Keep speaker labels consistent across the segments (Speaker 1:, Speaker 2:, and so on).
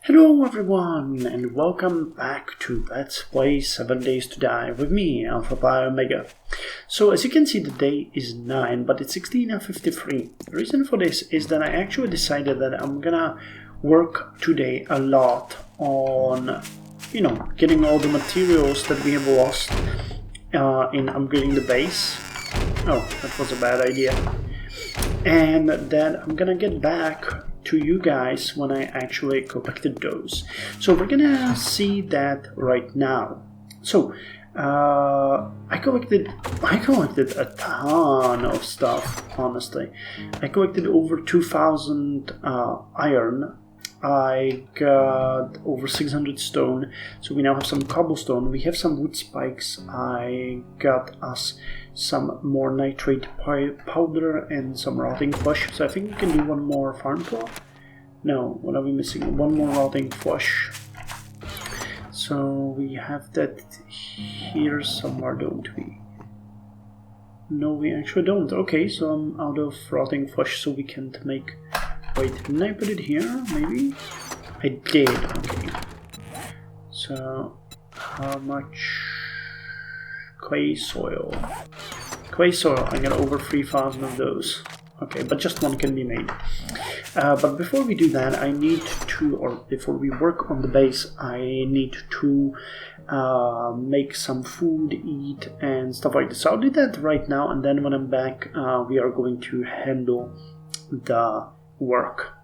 Speaker 1: Hello everyone, and welcome back to Let's Play 7 Days to Die with me, Alpha Pi Omega. So as you can see, the day is 9, but it's 16:53. The reason for this is that I actually decided that I'm gonna work today a lot on, getting all the materials that we have lost in upgrading the base. Oh, that was a bad idea. And then I'm gonna get back to you guys when I actually collected those. So we're gonna see that right now. So I collected a ton of stuff, honestly. I collected over 2,000 iron. I got over 600 stone, so we now have some cobblestone. We have some wood spikes. I got us some more nitrate powder and some rotting flesh. So I think we can do one more farm plot. No, what are we missing? One more rotting flesh. So we have that here somewhere, don't we? No, we actually don't. Okay, so I'm out of rotting flesh, so we can't make... Wait, didn't I put it here, maybe? I did, okay. So, how much clay soil? Clay soil, I got over 3,000 of those. Okay, but just one can be made. But before we do that, I need to, or before we work on the base, I need to make some food, eat, and stuff like this. So I'll do that right now, and then when I'm back, we are going to handle the work.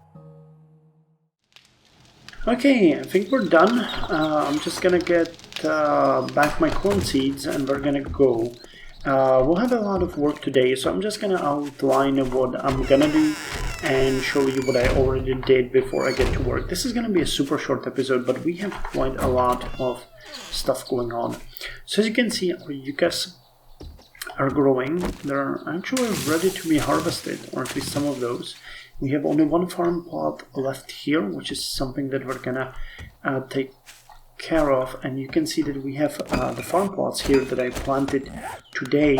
Speaker 1: Okay, I think we're done. I'm just gonna get back my corn seeds and we're gonna go. We'll have a lot of work today, so I'm just gonna outline what I'm gonna do and show you what I already did before I get to work. This is gonna be a super short episode, but we have quite a lot of stuff going on. So as you can see, our yuccas are growing. They're actually ready to be harvested, or at least some of those. We have only one farm plot left here, which is something that we're gonna take care of. And you can see that we have the farm plots here that I planted today,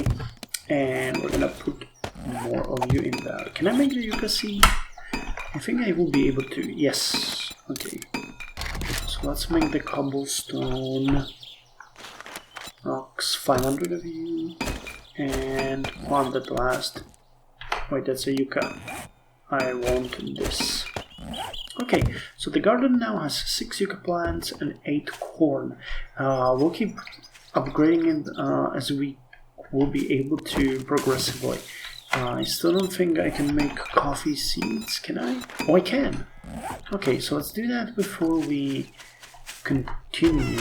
Speaker 1: and we're gonna put more of you in there. Can I make the yucca seed? I think I will be able to. Yes. Okay. So let's make the cobblestone rocks, 500 of you, and plant that last. Wait, that's a yucca. I want this. Okay, so the garden now has 6 yucca plants and 8 corn. We'll keep upgrading it as we will be able to progressively. I still don't think I can make coffee seeds, can I? Oh, I can! Okay, so let's do that before we continue.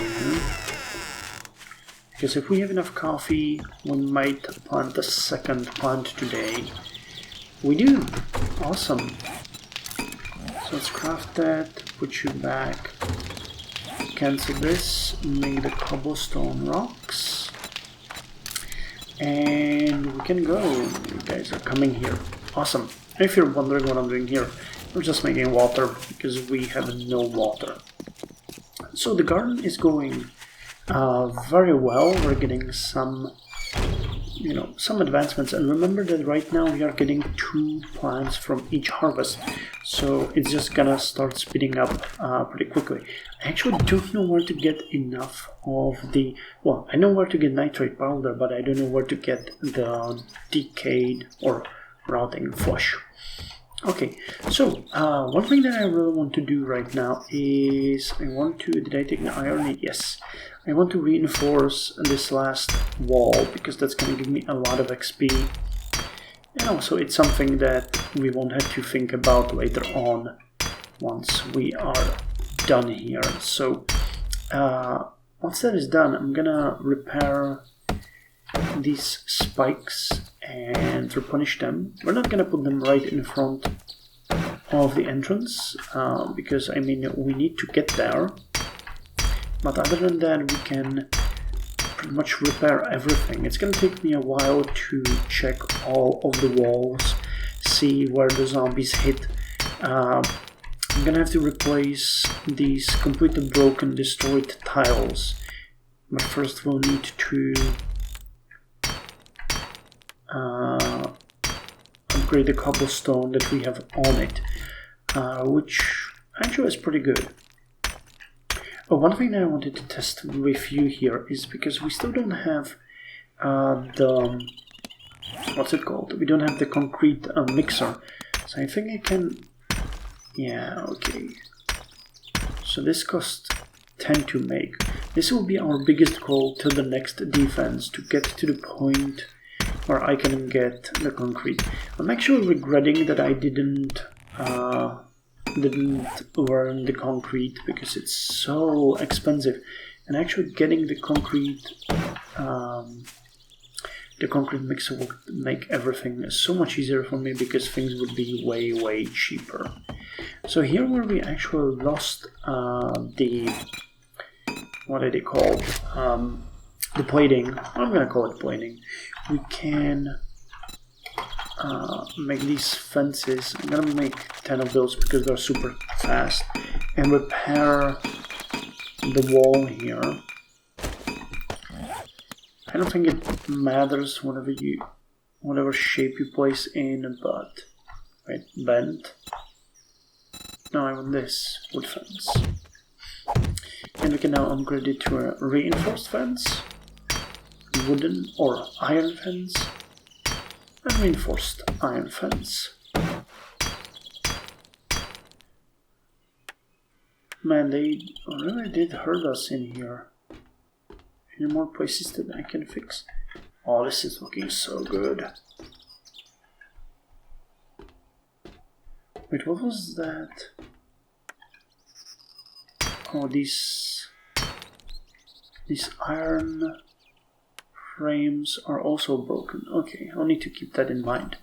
Speaker 1: Because if we have enough coffee, we might plant the second plant today. We do! Awesome! So let's craft that, put you back, cancel this, make the cobblestone rocks, and we can go. You guys are coming here. Awesome. If you're wondering what I'm doing here, we're just making water because we have no water. So the garden is going very well. We're getting some advancements, and remember that right now we are getting 2 plants from each harvest, so it's just gonna start speeding up pretty quickly. I actually don't know where to get enough of the, well, I know where to get nitrate powder, but I don't know where to get the decayed or rotting flesh. Okay, so one thing that I really want to do right now is did I take the iron? Yes. I want to reinforce this last wall because that's going to give me a lot of XP. And also it's something that we won't have to think about later on once we are done here. So once that is done, I'm gonna repair these spikes and replenish them. We're not gonna put them right in front of the entrance because I mean we need to get there. But other than that, we can pretty much repair everything. It's gonna take me a while to check all of the walls, see where the zombies hit. I'm gonna have to replace these completely broken, destroyed tiles. But first we'll need to upgrade the cobblestone that we have on it, which actually is pretty good. Oh, one thing that I wanted to test with you here is because we still don't have the... what's it called? We don't have the concrete mixer. So I think I can... yeah, okay. So this costs 10 to make. This will be our biggest goal till the next defense, to get to the point where I can get the concrete. I'm actually regretting that I didn't learn the concrete, because it's so expensive, and actually getting the concrete mixer would make everything so much easier for me, because things would be way cheaper. So here where we actually lost the, what are they called, the plating, I'm gonna call it plating, we can make these fences. I'm gonna make 10 of those because they're super fast, and repair the wall here. I don't think it matters whatever shape you place in, but right, bent. No, I want this wood fence, and we can now upgrade it to a reinforced fence, wooden or iron fence, and reinforced iron fence. Man, they really did hurt us in here. Any more places that I can fix? Oh, this is looking so good. Wait, what was that? Oh, these iron frames are also broken. Okay, I'll need to keep that in mind.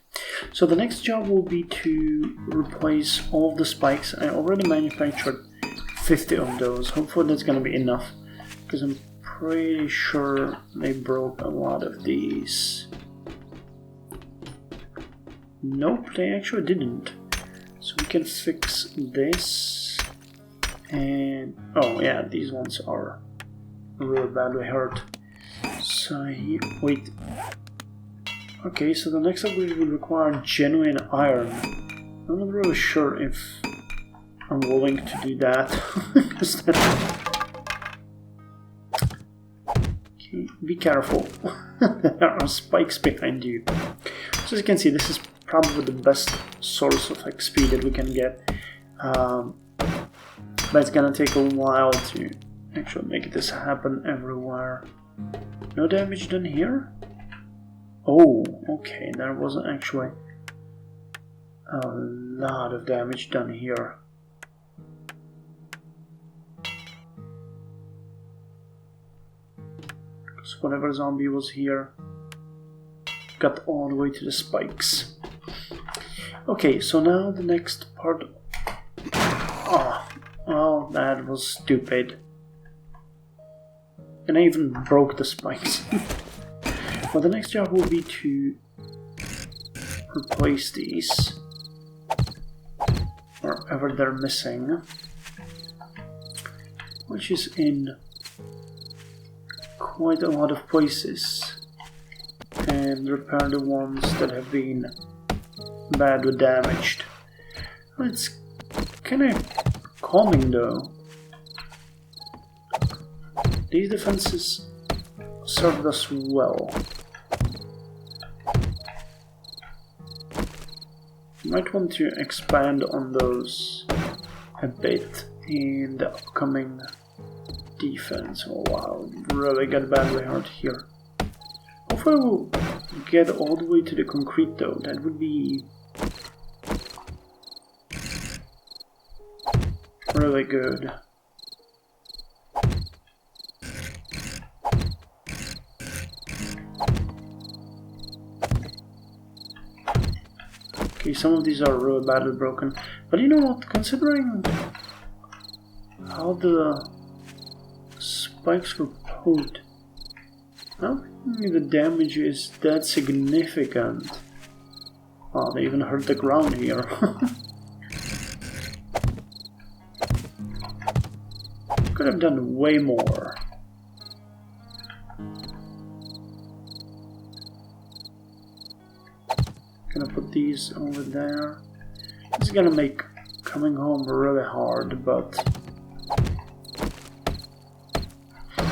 Speaker 1: So the next job will be to replace all of the spikes. I already manufactured 50 of those. Hopefully that's gonna be enough, because I'm pretty sure they broke a lot of these. Nope, they actually didn't. So we can fix this. And oh yeah, these ones are really badly hurt. So wait. Okay, so the next upgrade will require genuine iron. I'm not really sure if I'm willing to do that. Okay, be careful. There are spikes behind you. So as you can see, this is probably the best source of XP that we can get. But it's gonna take a while to actually make this happen everywhere. No damage done here? Oh, okay, there was actually a lot of damage done here. Because whatever zombie was here got all the way to the spikes. Okay, so now the next part... Oh, that was stupid. And I even broke the spikes. Well, the next job will be to replace these wherever they're missing, which is in quite a lot of places, and repair the ones that have been badly damaged. It's kind of calming though. These defenses served us well. Might want to expand on those a bit in the upcoming defense. Oh wow, really got badly hurt here. Hopefully we'll get all the way to the concrete though. That would be really good. Okay, some of these are really badly broken, but you know what, considering how the spikes were poked, I don't think the damage is that significant. Oh, they even hurt the ground here. Could have done way more. Gonna put these over there. This is gonna make coming home really hard, but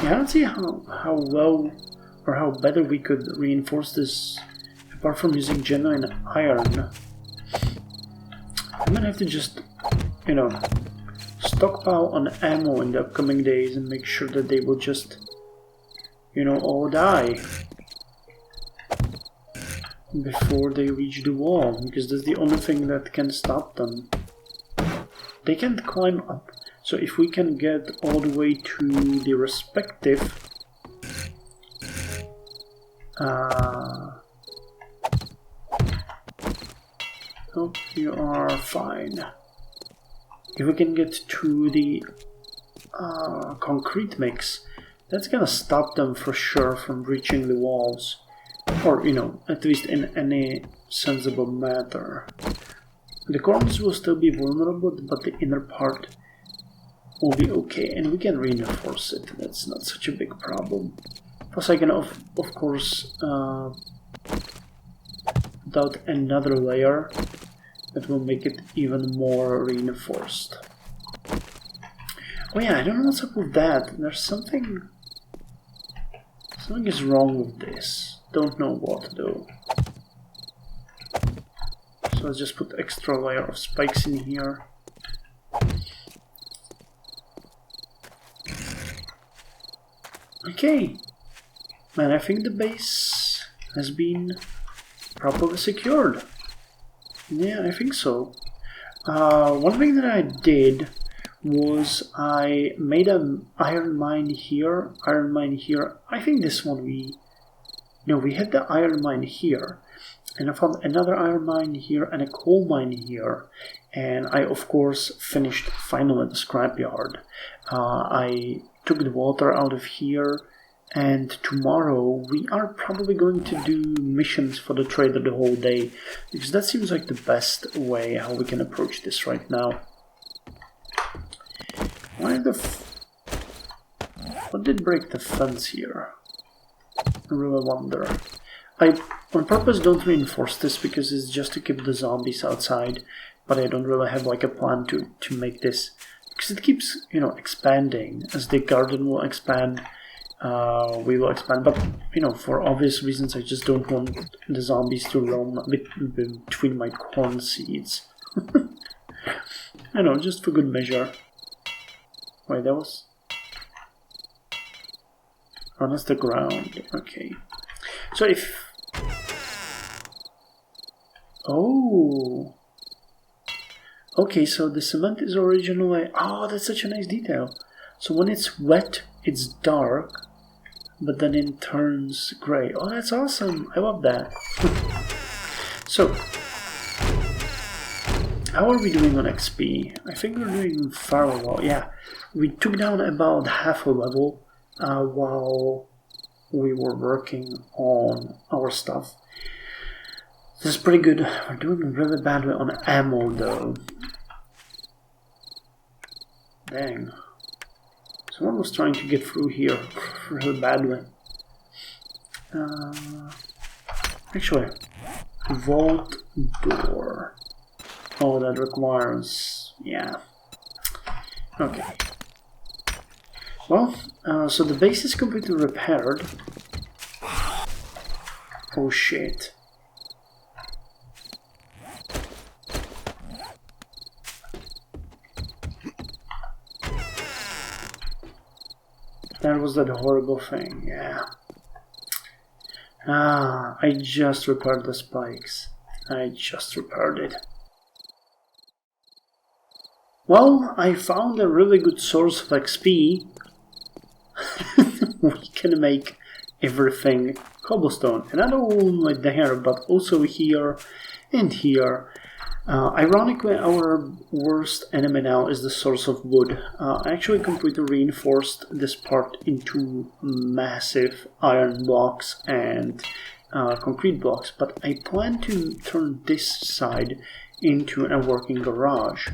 Speaker 1: Yeah, I don't see how well or how better we could reinforce this apart from using genuine iron. I might have to just, you know, stockpile on ammo in the upcoming days and make sure that they will just, you know, all die before they reach the wall, because that's the only thing that can stop them. They can't climb up, so if we can get all the way to the respective oh, you are fine. If we can get to the concrete mix, that's gonna stop them for sure from reaching the walls. Or, you know, at least in any sensible matter. The corners will still be vulnerable, but the inner part will be okay, and we can reinforce it. That's not such a big problem. Plus I can, of course, put out another layer that will make it even more reinforced. Oh yeah, I don't know what's up with that. There's something is wrong with this. Don't know what though. So let's just put extra layer of spikes in here. Okay, man, I think the base has been properly secured. Yeah, I think so. One thing that I did was I made an iron mine here. I think this one we had the iron mine here, and I found another iron mine here and a coal mine here, and I of course finished finally the scrapyard. I took the water out of here, and tomorrow we are probably going to do missions for the trader the whole day, because that seems like the best way how we can approach this right now. What did break the fence here? I really wonder. I on purpose don't reinforce this because it's just to keep the zombies outside, but I don't really have like a plan to make this, because it keeps, you know, expanding. As the garden will expand, we will expand, but you know, for obvious reasons I just don't want the zombies to roam between my corn seeds. I know, just for good measure. Wait, that was... oh, that's the ground. Okay. So if... oh! Okay, so the cement is originally... oh, that's such a nice detail. So when it's wet, it's dark, but then it turns gray. Oh, that's awesome! I love that. So, how are we doing on XP? I think we're doing fairly well. Yeah, we took down about half a level while we were working on our stuff. This is pretty good. We're doing really badly on ammo though. Dang. Someone was trying to get through here really badly. Actually, vault door. Oh, that requires... yeah. Okay. Well, so the base is completely repaired. Oh shit. That was that horrible thing, yeah. I just repaired the spikes. I just repaired it. Well, I found a really good source of XP. We can make everything cobblestone. And not only there, but also here and here. Ironically, our worst enemy now is the source of wood. I actually completely reinforced this part into massive iron blocks and concrete blocks, but I plan to turn this side into a working garage.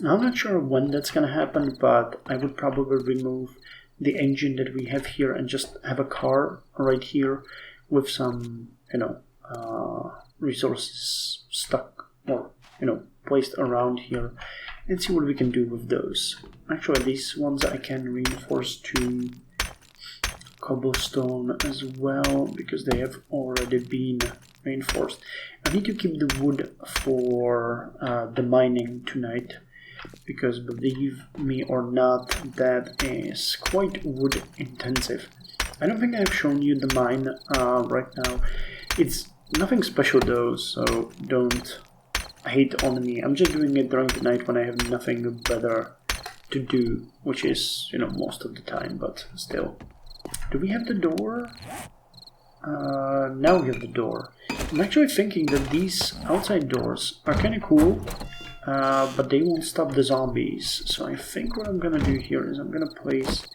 Speaker 1: I'm not sure when that's gonna happen, but I would probably remove the engine that we have here and just have a car right here with some, you know, resources stuck or, you know, placed around here, and see what we can do with those. Actually, these ones I can reinforce to cobblestone as well, because they have already been reinforced. I need to keep the wood for the mining tonight, because believe me or not, that is quite wood intensive. I don't think I've shown you the mine right now. It's nothing special though, so don't hate on me. I'm just doing it during the night when I have nothing better to do, which is, you know, most of the time, but still. Do we have the door? Now we have the door. I'm actually thinking that these outside doors are kind of cool, but they won't stop the zombies. So I think what I'm gonna do here is I'm gonna place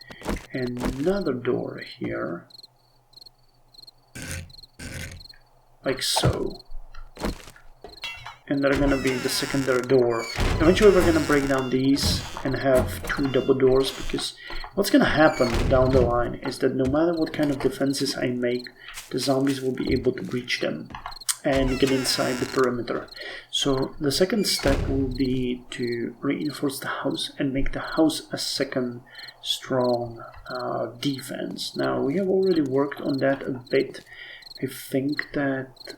Speaker 1: another door here, like so. And they're gonna be the secondary door. Eventually we're gonna break down these and have 2 double doors, because what's gonna happen down the line is that no matter what kind of defenses I make, the zombies will be able to breach them and get inside the perimeter. So the second step will be to reinforce the house and make the house a second strong defense. Now we have already worked on that a bit. I think that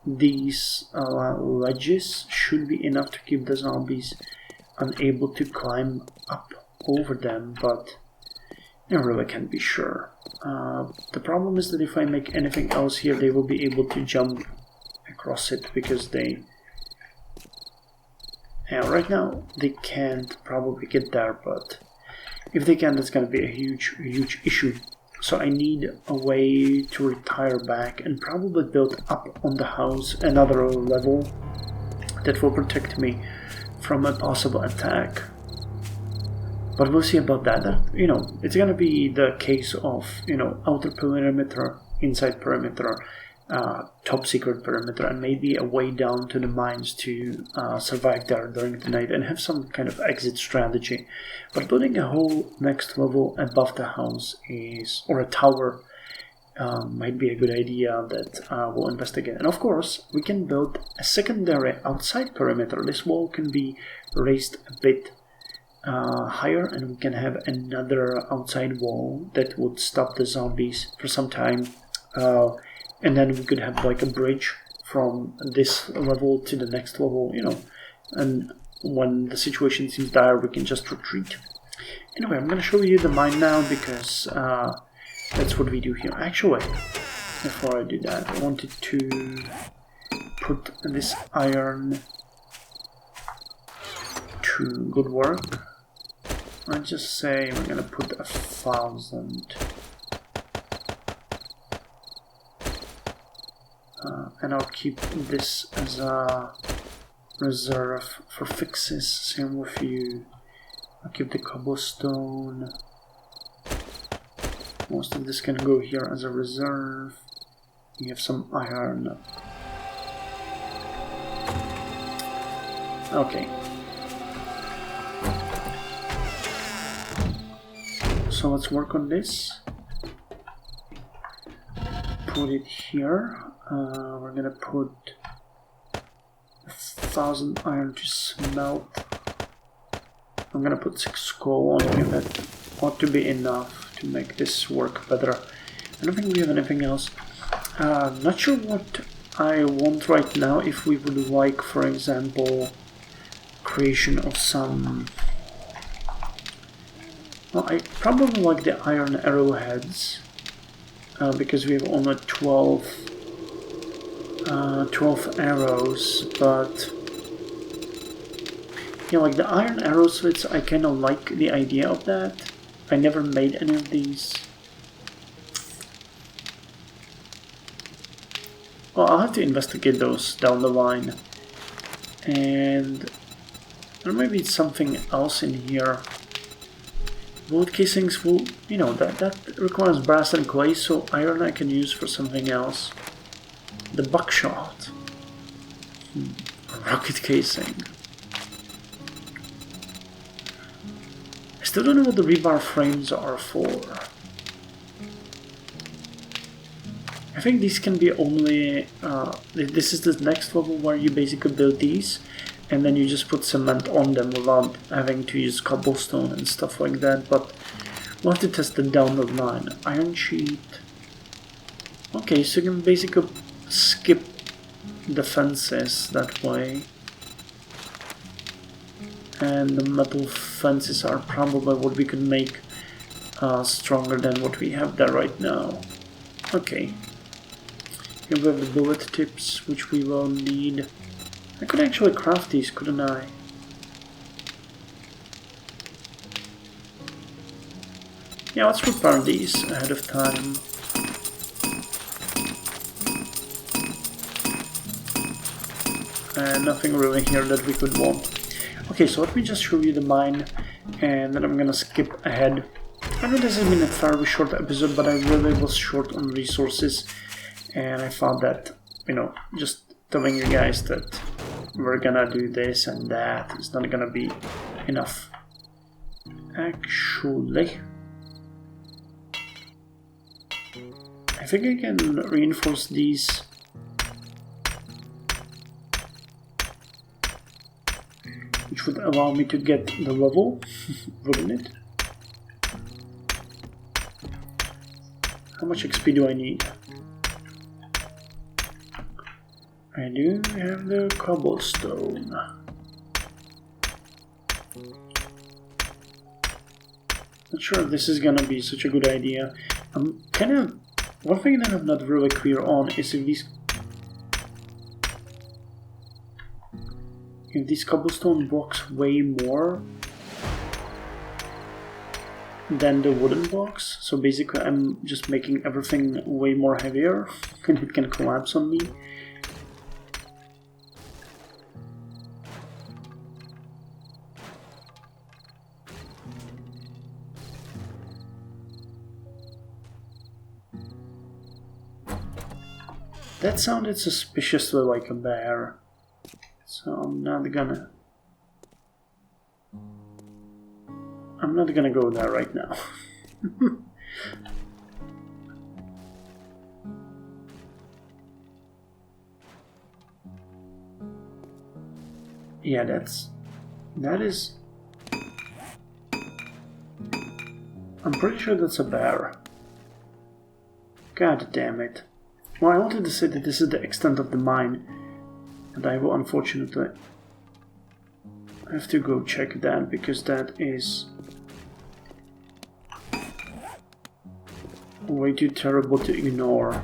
Speaker 1: these ledges should be enough to keep the zombies unable to climb up over them, but I really can't be sure. The problem is that if I make anything else here, they will be able to jump across it, because they... Yeah, right now they can't probably get there, but if they can, that's going to be a huge issue. So I need a way to retire back and probably build up on the house another level that will protect me from a possible attack. But we'll see about that. You know, it's gonna be the case of, you know, outer perimeter, inside perimeter, top secret perimeter, and maybe a way down to the mines to survive there during the night and have some kind of exit strategy. But building a whole next level above the house is, or a tower, might be a good idea that we'll investigate. And of course, we can build a secondary outside perimeter. This wall can be raised a bit higher, and we can have another outside wall that would stop the zombies for some time. And then we could have like a bridge from this level to the next level, you know, and when the situation seems dire, we can just retreat. Anyway, I'm going to show you the mine now, because that's what we do here. Actually, before I do that, I wanted to put this iron to good work. Let's just say we're going to put 1,000. And I'll keep this as a reserve for fixes. Same with you. I'll keep the cobblestone. Most of this can go here as a reserve. We have some iron. Okay. So let's work on this. Put it here. We're gonna put 1,000 iron to smelt. I'm gonna put 6 coal on here. That ought to be enough to make this work better. I don't think we have anything else. Not sure what I want right now. If we would like, for example, creation of some... Well, I probably like the iron arrowheads, because we have only 12 arrows, but yeah, like the iron arrow slits, I kind of like the idea of that. I never made any of these. Well, I'll have to investigate those down the line. And there may be something else in here. Wood casings will, you know, that requires brass and clay, so iron I can use for something else. The buckshot. Rocket casing. I still don't know what the rebar frames are for. I think these can be only... this is the next level where you basically build these, and then you just put cement on them without having to use cobblestone and stuff like that. But We'll have to test the download line. Iron sheet. Okay, so you can basically skip the fences that way. And the metal fences are probably what we could make stronger than what we have there right now. Okay. Here we have the bullet tips, which we will need. I could actually craft these, couldn't I? Yeah, let's prepare these ahead of time. And nothing really here that we could want. Okay, so let me just show you the mine, and then I'm gonna skip ahead. I know this has been a fairly short episode, but I really was short on resources, and I thought that, you know, just telling you guys that we're gonna do this and that is not gonna be enough. Actually, I think I can reinforce these. Which would allow me to get the level, wouldn't it? How much XP do I need? I do have the cobblestone. Not sure if this is gonna be such a good idea. I'm kind of... One thing that I'm not really clear on is if these cobblestone blocks weigh more than the wooden blocks. So basically I'm just making everything way more heavier and it can collapse on me. That sounded suspiciously like a bear. So I'm not gonna go there right now. Yeah, that is... I'm pretty sure that's a bear. God damn it. Well, I wanted to say that this is the extent of the mine, and I will unfortunately have to go check that, because that is way too terrible to ignore.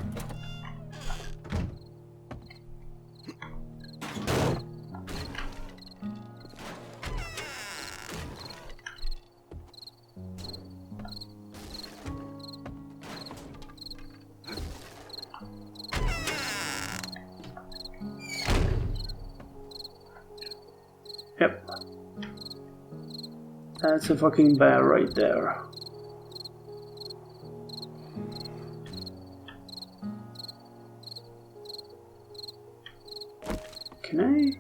Speaker 1: Yep. That's a fucking bear right there. Can I?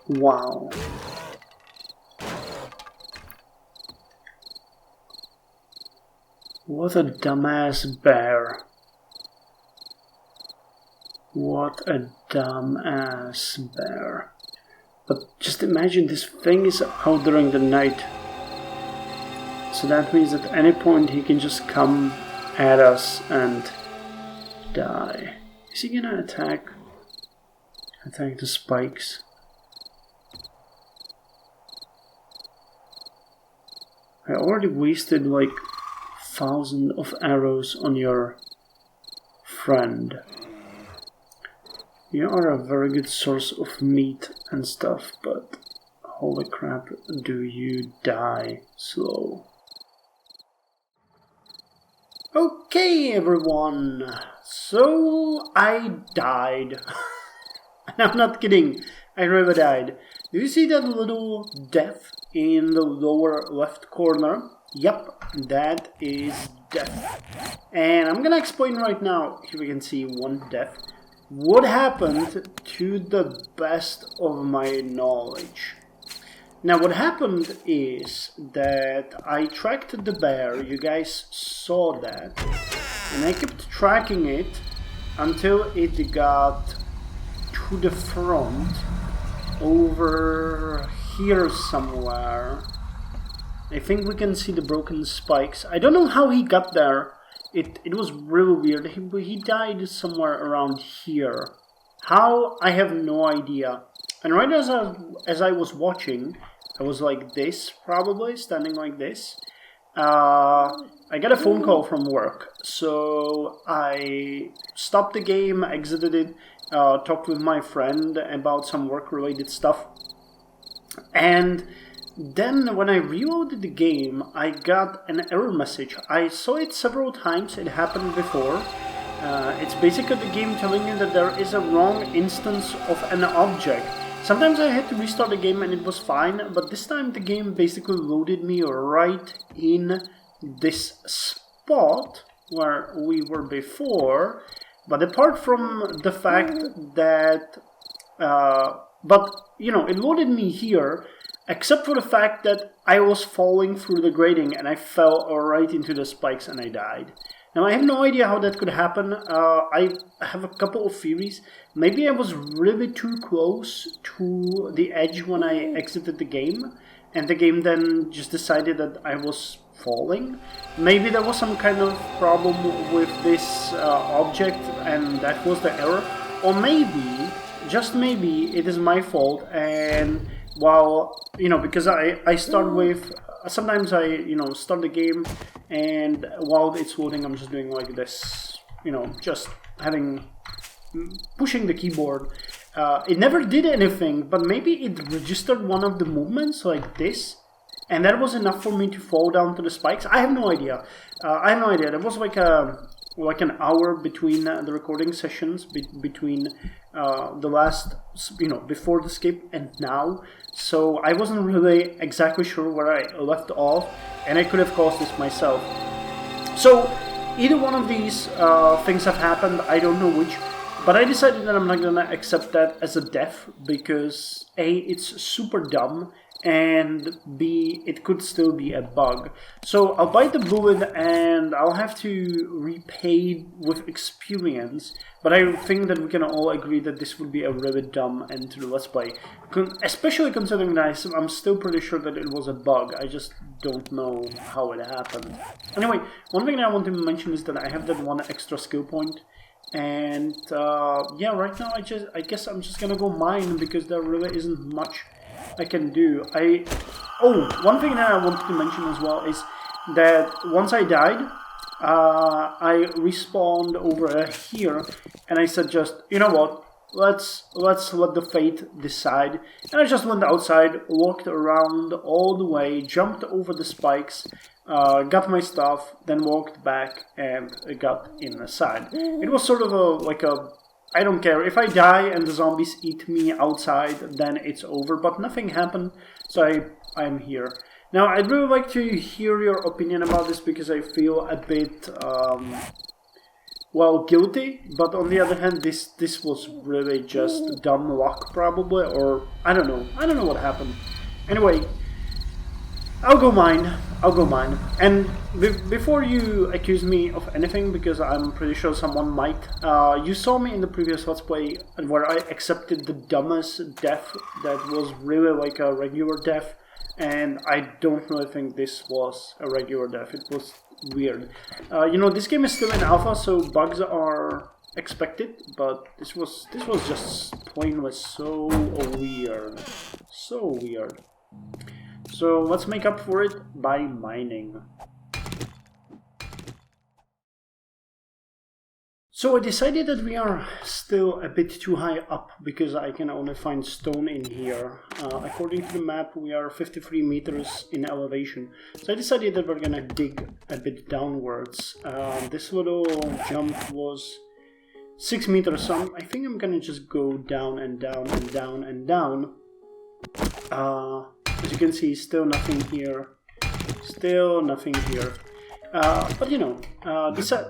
Speaker 1: Wow. What a dumbass bear. What a dumbass bear. But just imagine this thing is out during the night. So that means at any point he can just come at us and die. Is he gonna attack the spikes? I already wasted like 1,000 of arrows on your friend. You are a very good source of meat and stuff, but holy crap, do you die slow. Okay everyone, so I died. And I'm not kidding, I really died. Do you see that little death in the lower left corner? Yep, that is death. And I'm gonna explain right now, here we can see one death, what happened to the best of my knowledge. Now what happened is that I tracked the bear, you guys saw that, and I kept tracking it until it got to the front, over here somewhere. I think we can see the broken spikes. I don't know how he got there. It was really weird. He died somewhere around here. How? I have no idea. And right as I was watching, I was like this, probably, standing like this. I got a phone call from work, so I stopped the game, exited it, talked with my friend about some work-related stuff, and then when I reloaded the game, I got an error message. I saw it several times, it happened before. It's basically the game telling you that there is a wrong instance of an object. Sometimes I had to restart the game and it was fine, but this time the game basically loaded me right in this spot where we were before. But apart from the fact that, it loaded me here, except for the fact that I was falling through the grating and I fell right into the spikes and I died. Now, I have no idea how that could happen. I have a couple of theories. Maybe I was really too close to the edge when I exited the game, and the game then just decided that I was falling. Maybe there was some kind of problem with this object, and that was the error. Or maybe, just maybe, it is my fault, and while, because I start with... Sometimes I, start the game, and while it's loading, I'm just doing like this, just pushing the keyboard. It never did anything, but maybe it registered one of the movements like this, and that was enough for me to fall down to the spikes. I have no idea. There was like an hour between the recording sessions, between the last, before the skip and now. So I wasn't really exactly sure where I left off, and I could have caused this myself. So either one of these things have happened, I don't know which, but I decided that I'm not gonna accept that as a death, because A, it's super dumb, and B, it could still be a bug. So I'll bite the bullet and I'll have to repay with experience, but I think that we can all agree that this would be a really dumb end to the Let's Play. Especially considering that I'm still pretty sure that it was a bug, I just don't know how it happened. Anyway, one thing that I want to mention is that I have that one extra skill point, and yeah, right now I guess I'm just gonna go mine, because there really isn't much I can do. One thing that I wanted to mention as well is that once I died, I respawned over here, and I said just, you know what, let's let the fate decide. And I just went outside, walked around all the way, jumped over the spikes, got my stuff, then walked back and got inside. It was sort of like a I don't care. If I die and the zombies eat me outside, then it's over. But nothing happened, so I'm here. Now, I'd really like to hear your opinion about this, because I feel a bit, guilty. But on the other hand, this was really just dumb luck, probably. Or, I don't know. I don't know what happened. Anyway, I'll go mine. And before you accuse me of anything, because I'm pretty sure someone might, you saw me in the previous Let's Play where I accepted the dumbest death that was really like a regular death, and I don't really think this was a regular death. It was weird. This game is still in alpha, so bugs are expected, but this was just plainly so weird. So weird. So let's make up for it by mining. So I decided that we are still a bit too high up, because I can only find stone in here. According to the map, we are 53 meters in elevation. So I decided that we're gonna dig a bit downwards. This little jump was 6 meters, so I think I'm gonna just go down and down and down and down. As you can see, still nothing here. Still nothing here. But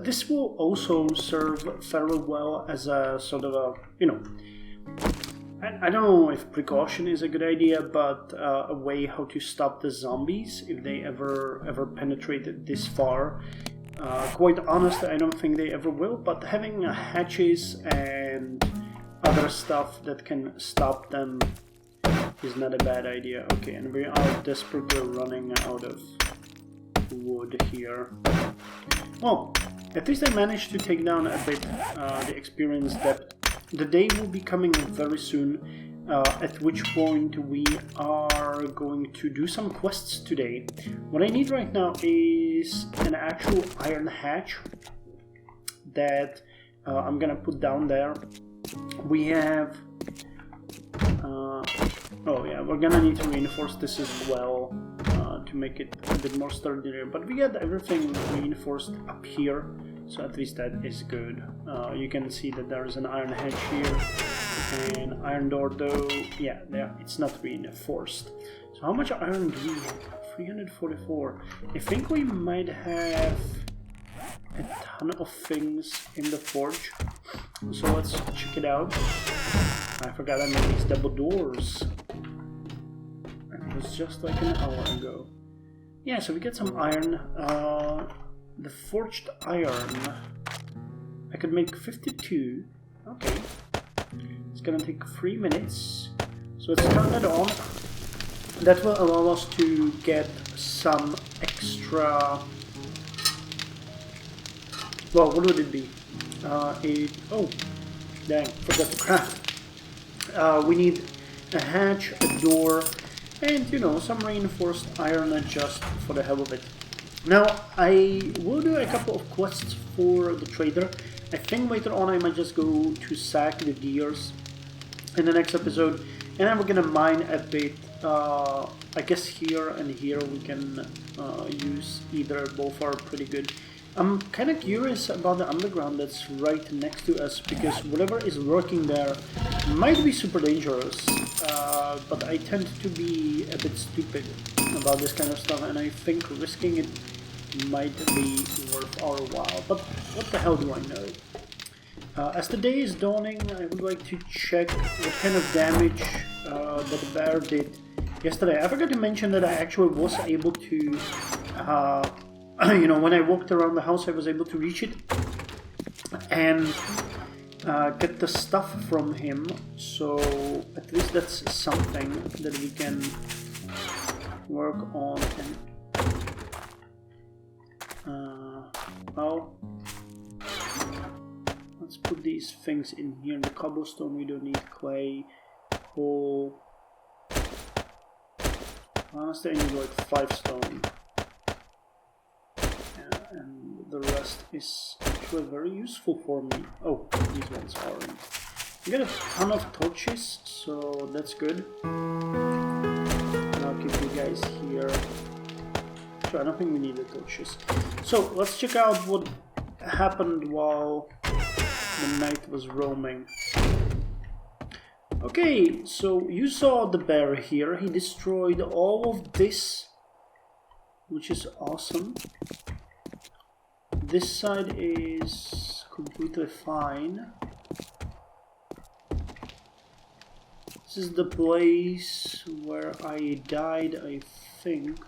Speaker 1: this will also serve fairly well as a sort of a, I don't know if precaution is a good idea, but a way how to stop the zombies if they ever penetrated this far. Quite honest, I don't think they ever will, but having hatches and other stuff that can stop them is not a bad idea. Okay, and we are desperately running out of wood here. Well, at least I managed to take down a bit the experience depth. The day will be coming very soon, at which point we are going to do some quests today. What I need right now is an actual iron hatch that I'm gonna put down there. We have... oh yeah, we're gonna need to reinforce this as well to make it a bit more sturdier, but we got everything reinforced up here, so at least that is good. You can see that there is an iron hedge here, and iron door, though, yeah, there, it's not reinforced. So how much iron do we have? 344. I think we might have a ton of things in the forge, so let's check it out. I forgot I made these double doors. It was just like an hour ago. Yeah, so we get some iron. The forged iron. I could make 52. Okay. It's gonna take 3 minutes. So let's turn that on. That will allow us to get some extra... Well, what would it be? Oh, dang, forgot to craft. We need a hatch, a door, and, you know, some reinforced iron just for the hell of it. Now, I will do a couple of quests for the trader. I think later on I might just go to sack the gears in the next episode, and then we're gonna mine a bit. I guess here and here we can use either. Both are pretty good. I'm kind of curious about the underground that's right next to us, because whatever is working there might be super dangerous, but I tend to be a bit stupid about this kind of stuff, and I think risking it might be worth our while, but what the hell do I know? As the day is dawning, I would like to check what kind of damage that the bear did yesterday. I forgot to mention that I actually was able to you know, when I walked around the house, I was able to reach it and get the stuff from him. So at least that's something that we can work on. And well, let's put these things in here. In the cobblestone, we don't need clay, coal. Honestly, I need like 5 stone. And the rest is actually very useful for me. Oh, these ones aren't. I got a ton of torches, so that's good. I'll keep you guys here. Sure, I don't think we need the torches. So let's check out what happened while the night was roaming. Okay, so you saw the bear here. He destroyed all of this, which is awesome. This side is completely fine. This is the place where I died, I think.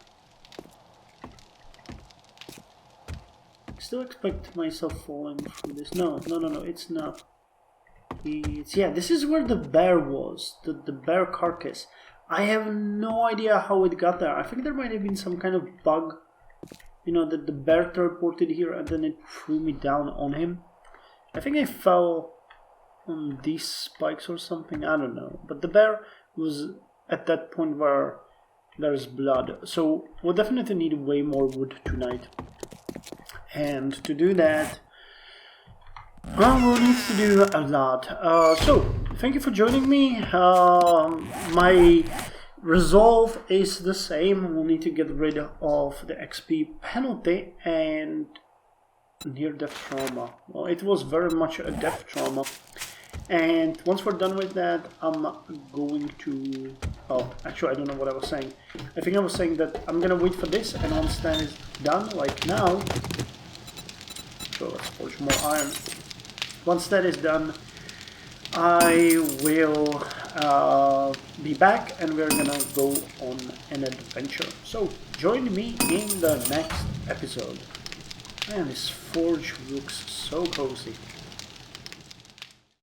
Speaker 1: I still expect myself falling through this. No, it's not. Yeah, this is where the bear was, the bear carcass. I have no idea how it got there. I think there might have been some kind of bug. You know, that the bear teleported here and then it threw me down on him. I think I fell on these spikes or something, I don't know. But the bear was at that point where there's blood. So we'll definitely need way more wood tonight. And to do that, well, we'll need to do a lot. So, thank you for joining me. My resolve is the same. We'll need to get rid of the XP penalty and near-death trauma. Well, it was very much a death trauma. And once we're done with that, I'm going to... Oh, actually, I don't know what I was saying. I think I was saying that I'm going to wait for this, and once that is done, like now... So let's forge more iron. Once that is done, I will be back and we're gonna go on an adventure. So join me in the next episode. Man, this forge looks so cozy.